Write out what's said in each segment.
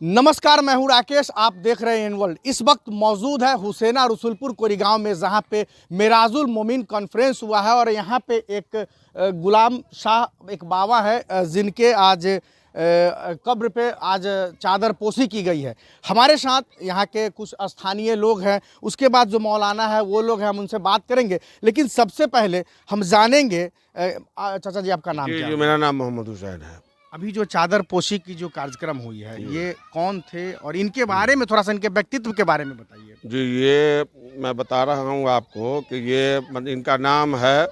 नमस्कार, मैं हूं राकेश। आप देख रहे हैं इन वर्ल्ड। इस वक्त मौजूद है हुसैना रसूलपुर कोरीगांव में, जहां पे मेराजुल मोमिन कॉन्फ्रेंस हुआ है और यहां पे एक गुलाम शाह एक बाबा है जिनके आज कब्र पे आज चादर पोशी की गई है। हमारे साथ यहाँ के कुछ स्थानीय लोग हैं, उसके बाद जो मौलाना है वो लोग हैं, हम उनसे बात करेंगे। लेकिन सबसे पहले हम जानेंगे चाचा जी, आपका नाम क्या जी है? मेरा नाम मोहम्मद हुसैन है। अभी जो चादर पोशी की जो कार्यक्रम हुई है, ये कौन थे और इनके बारे में थोड़ा सा, इनके व्यक्तित्व के बारे में बताइए। जी ये मैं बता रहा हूँ आपको कि ये इनका नाम है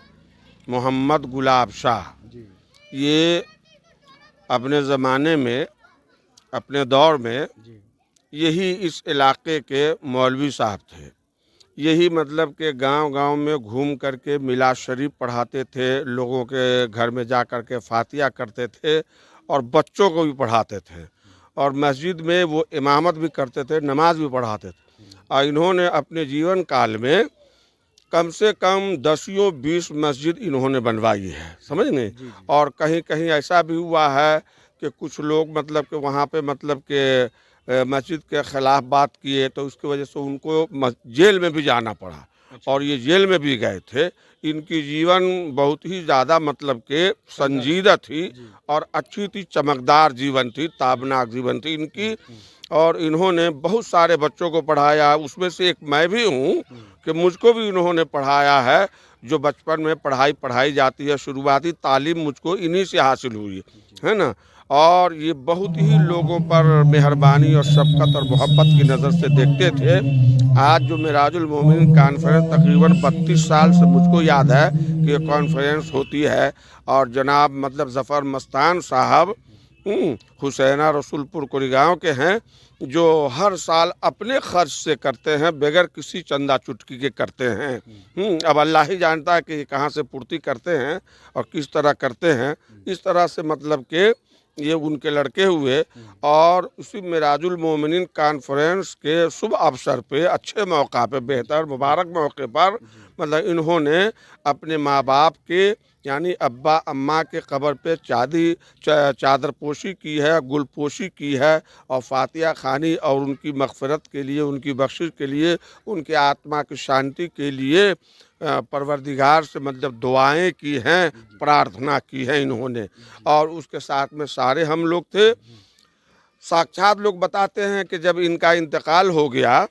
मोहम्मद गुलाब शाह। जी ये अपने ज़माने में, अपने दौर में जी यही इस इलाके के मौलवी साहब थे। यही मतलब कि गांव-गांव में घूम करके मिलाद शरीफ पढ़ाते थे, लोगों के घर में जा कर के फातिया करते थे और बच्चों को भी पढ़ाते थे और मस्जिद में वो इमामत भी करते थे, नमाज भी पढ़ाते थे। और इन्होंने अपने जीवन काल में कम से कम 10-20 मस्जिद इन्होंने बनवाई है, समझ गए। जी जी और कहीं-कहीं ऐसा भी हुआ है कि कुछ लोग मतलब कि वहाँ पे मतलब कि मस्जिद के ख़िलाफ़ बात किए तो उसकी वजह से उनको जेल में भी जाना पड़ा अच्छा। और ये जेल में भी गए थे। इनकी जीवन बहुत ही ज़्यादा मतलब कि संजीदा थी जी और अच्छी थी, चमकदार जीवन थी, ताबनाक जीवन थी इनकी। और इन्होंने बहुत सारे बच्चों को पढ़ाया, उसमें से एक मैं भी हूँ कि मुझको भी इन्होंने पढ़ाया है। जो बचपन में पढ़ाई जाती है, शुरुआती तालीम मुझको इन्हीं से हासिल हुई है ना। और ये बहुत ही लोगों पर मेहरबानी और शफ़क़त और मोहब्बत की नज़र से देखते थे। आज जो मेराजुल मोमिनीन कॉन्फ्रेंस तकरीबन 32 साल से मुझको याद है कि ये कॉन्फ्रेंस होती है और जनाब मतलब ज़फ़र मस्तान साहब हुसैना रसूलपुर कोरीगांव के हैं, जो हर साल अपने खर्च से करते हैं, बगैर किसी चंदा चुटकी के करते हैं। अब अल्लाह ही जानता है कि ये कहाँ से पूर्ति करते हैं और किस तरह करते हैं। इस तरह से मतलब कि ये उनके लड़के हुए और उसी मेराजुल मोमिनीन कॉन्फ्रेंस के शुभ अवसर पे, अच्छे मौका पे, बेहतर मुबारक मौके पर मतलब इन्होंने अपने माँ बाप के यानी अब्बा अम्मा के कब्र पे चादर पोशी की है, गुल पोशी की है और फातिया खानी और उनकी मग़फ़िरत के लिए, उनकी बख्शिश के लिए, उनके आत्मा की शांति के लिए परवरदिगार से मतलब दुआएं की हैं, प्रार्थना की है इन्होंने। और उसके साथ में सारे हम लोग थे। साक्षात लोग बताते हैं कि जब इनका इंतकाल हो गया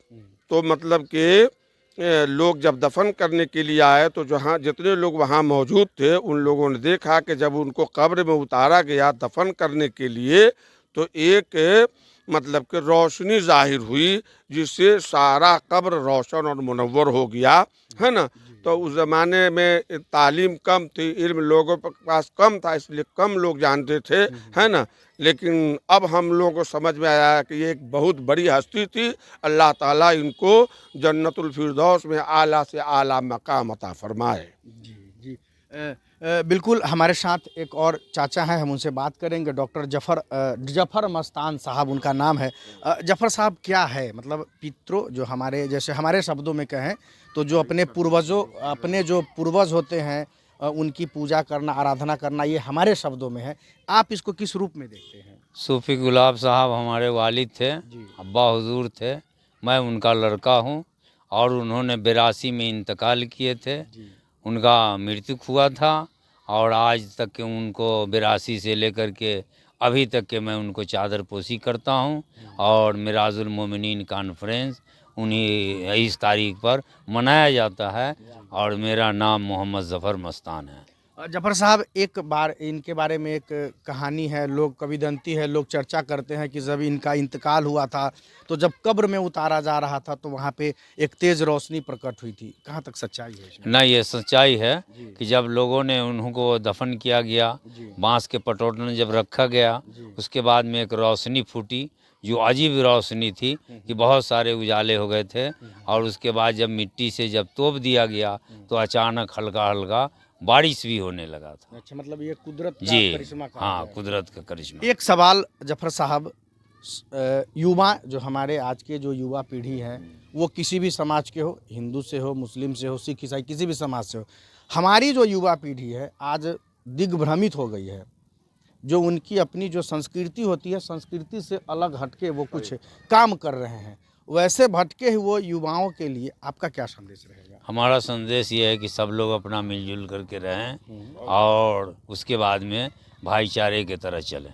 तो मतलब कि लोग जब दफन करने के लिए आए तो जहाँ जितने लोग वहाँ मौजूद थे उन लोगों ने देखा कि जब उनको कब्र में उतारा गया दफन करने के लिए तो एक मतलब कि रोशनी ज़ाहिर हुई, जिससे सारा कब्र रोशन और मुनव्वर हो गया, है ना। तो उस ज़माने में तालीम कम थी, इल्म लोगों के पास कम था, इसलिए कम लोग जानते थे, है ना। लेकिन अब हम लोगों को समझ में आया कि ये एक बहुत बड़ी हस्ती थी। अल्लाह ताला इनको जन्नतुल फिरदौस में आला से आला मकाम अता फरमाए। जी जी बिल्कुल। हमारे साथ एक और चाचा हैं, हम उनसे बात करेंगे। डॉक्टर जफ़र मस्तान साहब उनका नाम है। जफ़र साहब क्या है, मतलब पितरों जो हमारे, जैसे हमारे शब्दों में कहें तो जो अपने जो पूर्वज होते हैं उनकी पूजा करना, आराधना करना, ये हमारे शब्दों में है। आप इसको किस रूप में देखते हैं? सूफ़ी गुलाब साहब हमारे वालिद थे, जी अब्बा हुज़ूर थे। मैं उनका लड़का हूँ और उन्होंने 82 में इंतकाल किए थे। जी उनका मृत्यु हुआ था और आज तक के उनको 82 से लेकर के अभी तक के मैं उनको चादर पोशी करता हूँ और मिराजुल मोमिनीन कॉन्फ्रेंस उन्हीं इस तारीख पर मनाया जाता है और मेरा नाम मोहम्मद ज़फ़र मस्तान है। जफ़र साहब, एक बार इनके बारे में एक कहानी है, लोग किंवदंती है, लोग चर्चा करते हैं कि जब इनका इंतकाल हुआ था तो जब कब्र में उतारा जा रहा था तो वहाँ पे एक तेज़ रोशनी प्रकट हुई थी। कहाँ तक सच्चाई है इसमें? ना ये सच्चाई है जी कि जब लोगों ने उनको दफन किया गया, जी बांस के पटोट में जब रखा गया, जी उसके बाद में एक रोशनी फूटी जो अजीब रोशनी थी कि बहुत सारे उजाले हो गए थे। और उसके बाद जब मिट्टी से जब तोप दिया गया तो अचानक हल्का हल्का बारिश भी होने लगा था। अच्छा, मतलब ये कुदरत का जी करिश्मा कहा हाँ, जाए। कुदरत का करिश्मा। एक सवाल जफ़र साहब, युवा जो हमारे आज के जो युवा पीढ़ी है वो किसी भी समाज के हो, हिंदू से हो, मुस्लिम से हो, सिख ईसाई, किसी भी समाज से हो, हमारी जो युवा पीढ़ी है आज दिग्भ्रमित हो गई है। जो उनकी अपनी जो संस्कृति होती है, संस्कृति से अलग हटके वो कुछ काम कर रहे हैं, वैसे भटके हुए युवाओं के लिए आपका क्या संदेश रहेगा? हमारा संदेश ये है कि सब लोग अपना मिलजुल करके रहें और उसके बाद में भाईचारे की तरह चलें।